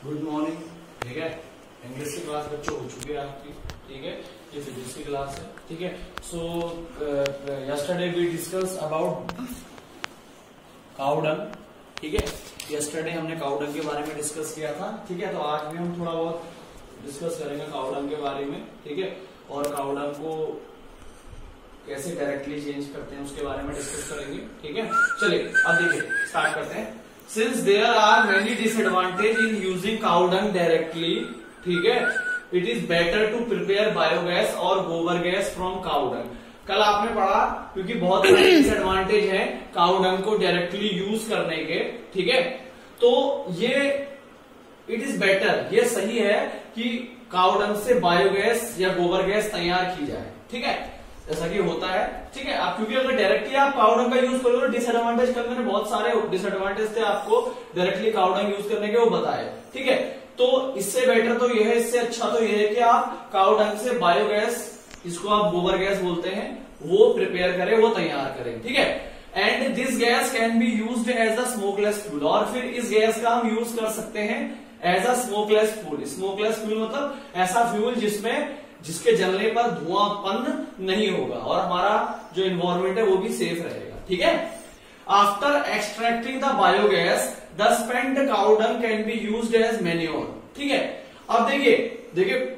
Good morning. ठीक है, English की क्लास बच्चों हो चुकी है आपकी। ठीक है, ये फिजिक्स की क्लास है। ठीक है, so yesterday we discuss about cow dung. ठीक है, यस्टरडे हमने काउ डंग के बारे में डिस्कस किया था। ठीक है, तो आज भी हम थोड़ा बहुत डिस्कस करेंगे काउ डंग के बारे में। ठीक है, और काउ डंग को कैसे डायरेक्टली चेंज करते हैं उसके बारे में डिस्कस करेंगे। ठीक है, चलिए अब देखिए स्टार्ट करते हैं। Since there are many disadvantage in using cow dung directly, ठीक है, it is better to prepare biogas और गोबर गैस फ्रॉम काउ डंग। कल आपने पढ़ा क्योंकि बहुत सारे डिसएडवांटेज हैं काउ डंग को डायरेक्टली यूज करने के। ठीक है, तो ये इट इज बेटर, ये सही है कि काउ डंग से बायोगैस या गोबर गैस तैयार की जाए। ठीक है, जैसा कि होता है। ठीक है, आप क्योंकि अगर डायरेक्टली आप काउ डंग का यूज करोगे तो डिसएडवांटेज, कल मैंने बहुत सारे डिसएडवांटेज थे आपको डायरेक्टली काउ डंग यूज करने के, वो बताए। ठीक है, तो इससे बेटर तो यह है, इससे अच्छा तो यह है कि आप काउ डंग से बायोगैस, इसको आप गोबर गैस बोलते हैं, वो प्रिपेयर करें, वो तैयार करें। ठीक है, and this gas can be used as a smokeless fuel, और फिर इस गैस का हम यूज कर सकते हैं as a smokeless fuel. Smokeless fuel मतलब ऐसा फ्यूल जिसके जलने पर धुआं उत्पन्न नहीं होगा और हमारा जो एनवायरमेंट है वो भी सेफ रहेगा। ठीक है, after extracting the biogas the spent cow dung can be used as manure. ठीक है, अब देखिए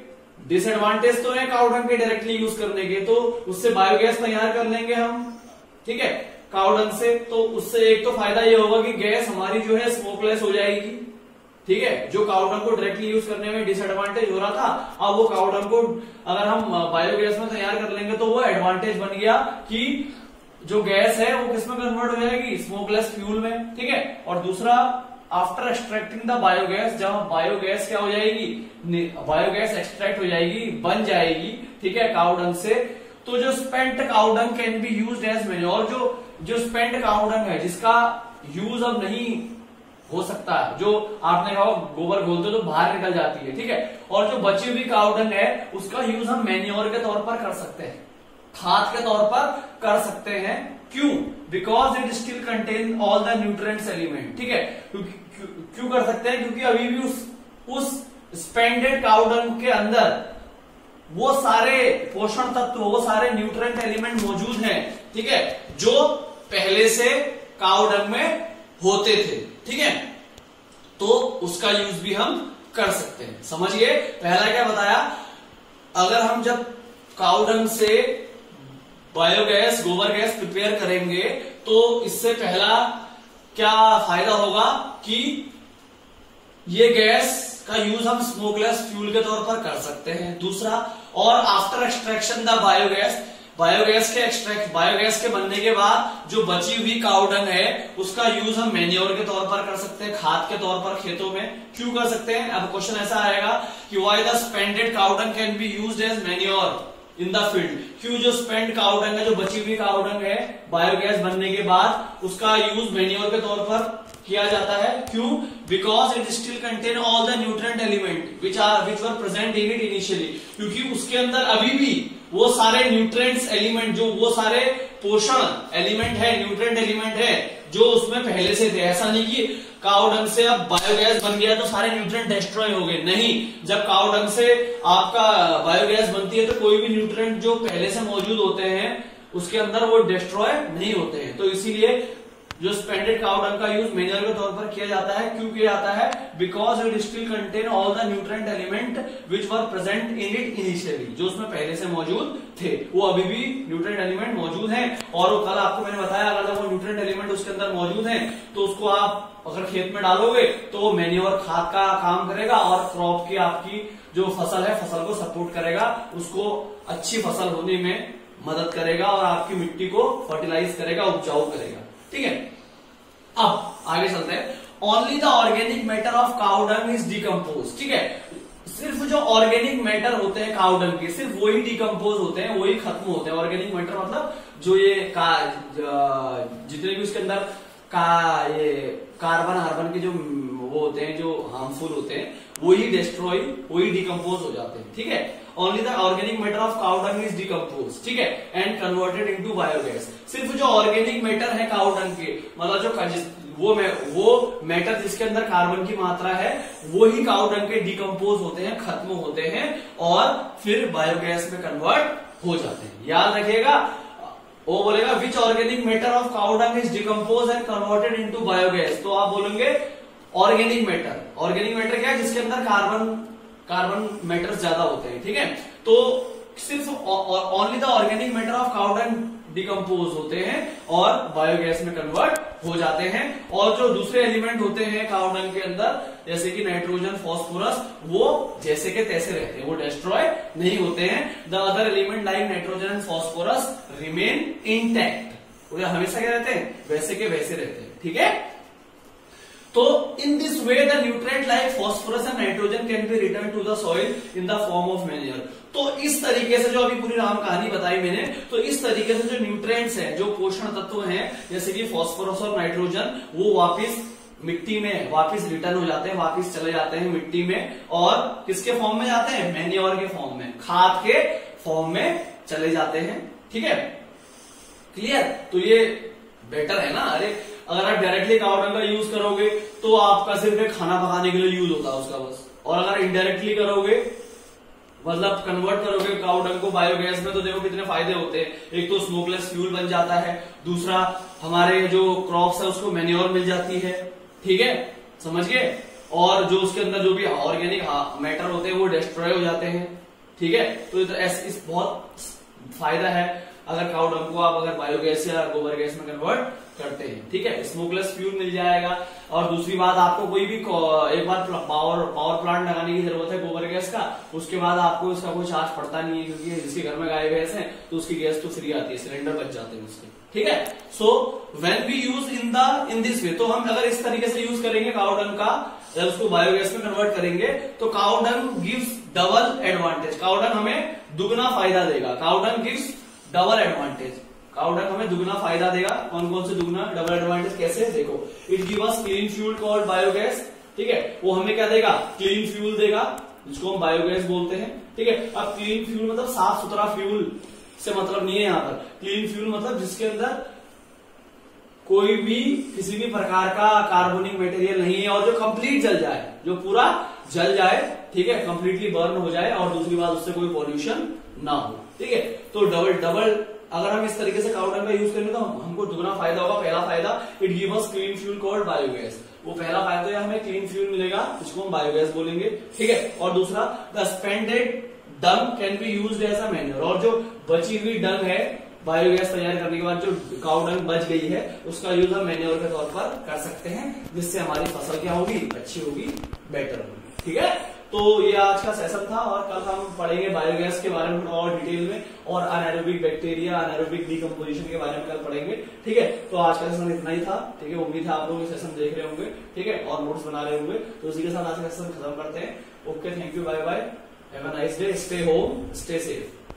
डिसएडवांटेज तो है काउ डंग के डायरेक्टली यूज करने के, तो उससे बायोगैस तैयार कर लेंगे हम। ठीक है, काउ डंग से, तो उससे एक तो फायदा ये होगा कि गैस हमारी जो है स्मोकलेस हो जाएगी। ठीक है, जो काउ डंग को डायरेक्टली यूज करने में डिसएडवांटेज हो रहा था, अब वो काउ डंग को अगर हम बायोगैस में तैयार कर लेंगे तो वो एडवांटेज बन गया कि जो गैस है वो किसमें कन्वर्ट हो जाएगी, स्मोकलेस फ्यूल में। ठीक है, और दूसरा आफ्टर एक्सट्रैक्टिंग द बायोगैस, जब बायोगैस क्या हो जाएगी, बायोगैस एक्सट्रैक्ट हो जाएगी, बन जाएगी। ठीक है, काउ डंग से, तो जो spent cow dung can be used as manure, जो स्पेंट काउ डंग है जिसका यूज अब नहीं हो सकता है, जो आपने कहा गोबर घोलते तो बाहर निकल जाती है। ठीक है, और जो बची हुई काउ डंग है उसका यूज हम मैन्योर के तौर पर कर सकते हैं, खाद के तौर पर कर सकते हैं। क्यों? Because it still contain all the nutrients element. ठीक है, क्यों कर सकते हैं? क्योंकि अभी भी उस स्पेंडेड काउ डंग के अंदर वो सारे पोषण तत्व, वो सारे न्यूट्रिएंट एलिमेंट मौजूद हैं। ठीक है, जो पहले से काउ डंग में होते थे। ठीक है, तो उसका यूज भी हम कर सकते हैं। समझिए, पहला क्या बताया, अगर हम जब काउ डंग से बायोगैस, गोबर गैस प्रिपेयर करेंगे तो इससे पहला क्या फायदा होगा कि ये गैस का यूज हम स्मोकलेस फ्यूल के तौर पर कर सकते हैं। दूसरा, और आफ्टर एक्सट्रैक्शन द बायोगैस के बनने के बाद जो बची हुई काउ डंग है उसका यूज हम मैन्योर के तौर पर कर सकते हैं, खाद के तौर पर खेतों में। क्यों कर सकते हैं? अब क्वेश्चन ऐसा आएगा कि why the spended cow dung can be used as manure in the field. क्यों जो स्पेंड काउ डंग है, जो बची हुई काउ डंग है बायोगैस बनने के बाद, उसका यूज मैन्योर के तौर पर किया जाता है। क्यों? Because it still contain all the nutrient element which were present in it initially, क्योंकि उसके अंदर अभी भी वो सारे न्यूट्रिएंट्स एलिमेंट, जो वो सारे पोषण एलिमेंट है, न्यूट्रिएंट एलिमेंट है जो उसमें पहले से थे। ऐसा नहीं कि काउ डंग से अब बायोगैस बन गया तो सारे न्यूट्रिएंट डिस्ट्रॉय हो गए, नहीं। जब काउ डंग से आपका बायोगैस बनती है तो कोई भी न्यूट्रिएंट जो पहले से मौजूद होते हैं उसके अंदर वो डिस्ट्रॉय नहीं होते हैं। तो इसीलिए जो स्पेंडेड काउ डंग का यूज मैन्योर के तौर पर किया जाता है। क्यों किया जाता है? Because it still contain all the nutrient element which were present in it initially, जो उसमें पहले से मौजूद थे वो अभी भी न्यूट्रिएंट एलिमेंट मौजूद हैं। और वो कल आपको मैंने बताया, अगर वो न्यूट्रिएंट एलिमेंट उसके अंदर मौजूद हैं तो उसको आप अगर खेत में डालोगे तो वो मैन्योर, खाद का काम करेगा और क्रॉप की, आपकी जो फसल है, फसल को सपोर्ट करेगा, उसको अच्छी फसल होने में मदद करेगा और आपकी मिट्टी को फर्टिलाइज करेगा, उपजाऊ करेगा। ठीक है, अब आगे चलते हैं। Only the organic matter of cow dung is decompose. ठीक है, सिर्फ जो ऑर्गेनिक मैटर होते हैं काउ डंग के, सिर्फ वही डिकम्पोज होते हैं, वही खत्म होते हैं। ऑर्गेनिक मैटर मतलब जो ये जितने भी उसके अंदर ये कार्बन हार्बन के जो वो होते हैं, जो हार्मफुल होते हैं, वही डिस्ट्रॉय, वही डिकम्पोज हो जाते हैं। ठीक है, only the organic matter of cow dung is decompose. ठीक है, एंड कन्वर्टेड इनटू बायोगैस। सिर्फ जो ऑर्गेनिक मैटर है काउ डंग के, मतलब वो मैटर जिसके अंदर कार्बन की मात्रा है वो ही काउ डंग के डिकम्पोज होते हैं, खत्म होते हैं और फिर बायोगैस में कन्वर्ट हो जाते हैं। याद रखिएगा, वो बोलेगा which organic matter of cow dung is decompose and converted into biogas, तो आप बोलेंगे ऑर्गेनिक मैटर। ऑर्गेनिक मैटर क्या है? जिसके अंदर कार्बन मैटर ज्यादा होते हैं, ठीक है। तो सिर्फ only the organic matter of cow Dang decompose होते हैं और बायोगैस में कन्वर्ट हो जाते हैं। और जो दूसरे एलिमेंट होते हैं काउ डंग के अंदर, जैसे कि नाइट्रोजन, फास्फोरस, वो जैसे के तैसे रहते हैं, वो डिस्ट्रॉय नहीं होते हैं। The other element like nitrogen and phosphorus remain intact, वो हमेशा क्या रहते हैं? वैसे के वैसे रहते हैं, ठीक है। तो in this way the nutrient like phosphorus and nitrogen can be return to the soil in the form of manure. तो इस तरीके से जो अभी पूरी राम कहानी बताई मैंने, तो इस तरीके से जो न्यूट्रिएंट्स हैं, जो पोषण तत्व हैं, जैसे कि फास्फोरस और नाइट्रोजन, वो वापिस मिट्टी में वापिस रिटर्न हो जाते हैं, वापिस चले जाते हैं मिट्टी में। और किसके फॉर्म में जाते हैं? मैन्योर के फॉर्म में, खाद के फॉर्म में चले जाते हैं, ठीक है। क्लियर? तो ये बेटर है ना। अरे अगर आप डायरेक्टली काउ डंग का यूज करोगे तो आपका सिर्फ एक खाना पकाने के लिए यूज होता है उसका बस, और अगर इनडायरेक्टली करोगे, मतलब कन्वर्ट करोगे काउ डंग को बायोगैस में, तो देखो कितने फायदे होते हैं। एक तो स्मोकलेस फ्यूल बन जाता है, दूसरा हमारे जो क्रॉप्स है उसको मैन्योर मिल जाती है, ठीक है, समझ गए। और जो उसके अंदर जो भी ऑर्गेनिक मैटर होते हैं वो डिस्ट्रॉय हो जाते हैं, ठीक है। तो इस बहुत फायदा है अगर काउ डंग को आप अगर बायोगैस या गोबर गैस में कन्वर्ट करते हैं, ठीक है। स्मोकलेस फ्यूल मिल जाएगा। और दूसरी बात, आपको कोई भी एक बार पावर प्लांट लगाने की जरूरत है गोबर गैस का, उसके बाद आपको उसका कोई चार्ज पड़ता नहीं है, क्योंकि जिसके घर में गाय भैंस है तो उसकी गैस तो फ्री आती है, सिलेंडर बच जाते हैं उसके, ठीक है। So when we use in this way, तो हम अगर इस तरीके से यूज करेंगे काउ डंग का, जब उसको बायोगैस में कन्वर्ट करेंगे, तो cow dung gives double advantage. Cow dung हमें दुगना फायदा देगा। Cow dung gives double advantage, cow dung हमें दुगना फायदा देगा। कौन कौन से दुगना? डबल एडवांटेज कैसे? देखो, it give us clean fuel called biogas, ठीक है। वो हमें क्या देगा? क्लीन फ्यूल देगा, जिसको हम बायोगैस बोलते हैं, ठीक है। अब क्लीन फ्यूल मतलब साफ सुथरा फ्यूल से मतलब नहीं है यहाँ पर। क्लीन फ्यूल मतलब जिसके अंदर कोई भी किसी भी प्रकार का कार्बोनिक मटेरियल नहीं है, और जो कंप्लीट जल जाए, जो पूरा जल जाए, ठीक है, कंप्लीटली बर्न हो जाए, और दूसरी बात उससे कोई पॉल्यूशन ना हो, ठीक है। तो डबल अगर हम इस तरीके से काउ डंग का यूज करेंगे तो हमको दुगना फायदा होगा। पहला फायदा, it give us clean fuel called biogas, वो पहला फायदा है, हमें क्लीन फ्यूल मिलेगा, जिसको हम बायोगैस बोलेंगे, ठीक है। और दूसरा, the spended dung can be used as a manure, और जो बची हुई डंग है बायोगैस तैयार करने के बाद, जो काउ डंग बच गई है, उसका यूज हम मैन्योर के तौर पर कर सकते हैं, जिससे हमारी फसल क्या होगी? अच्छी होगी, बेटर होगी, ठीक है। तो ये आज का सेशन था, और कल हम पढ़ेंगे बायोगैस के बारे में और डिटेल में, और अनाएरोबिक बैक्टीरिया, अनाएरोबिक डिकम्पोजिशन के बारे में कल पढ़ेंगे, ठीक है। तो आज का सेशन इतना ही था, ठीक है। उम्मीद है आप लोग ये सेशन देख रहे होंगे, ठीक है, और नोट्स बना रहे होंगे। तो इसी के साथ आज का सेशन खत्म करते हैं। Okay, thank you, bye bye, have a nice day, stay home, stay safe.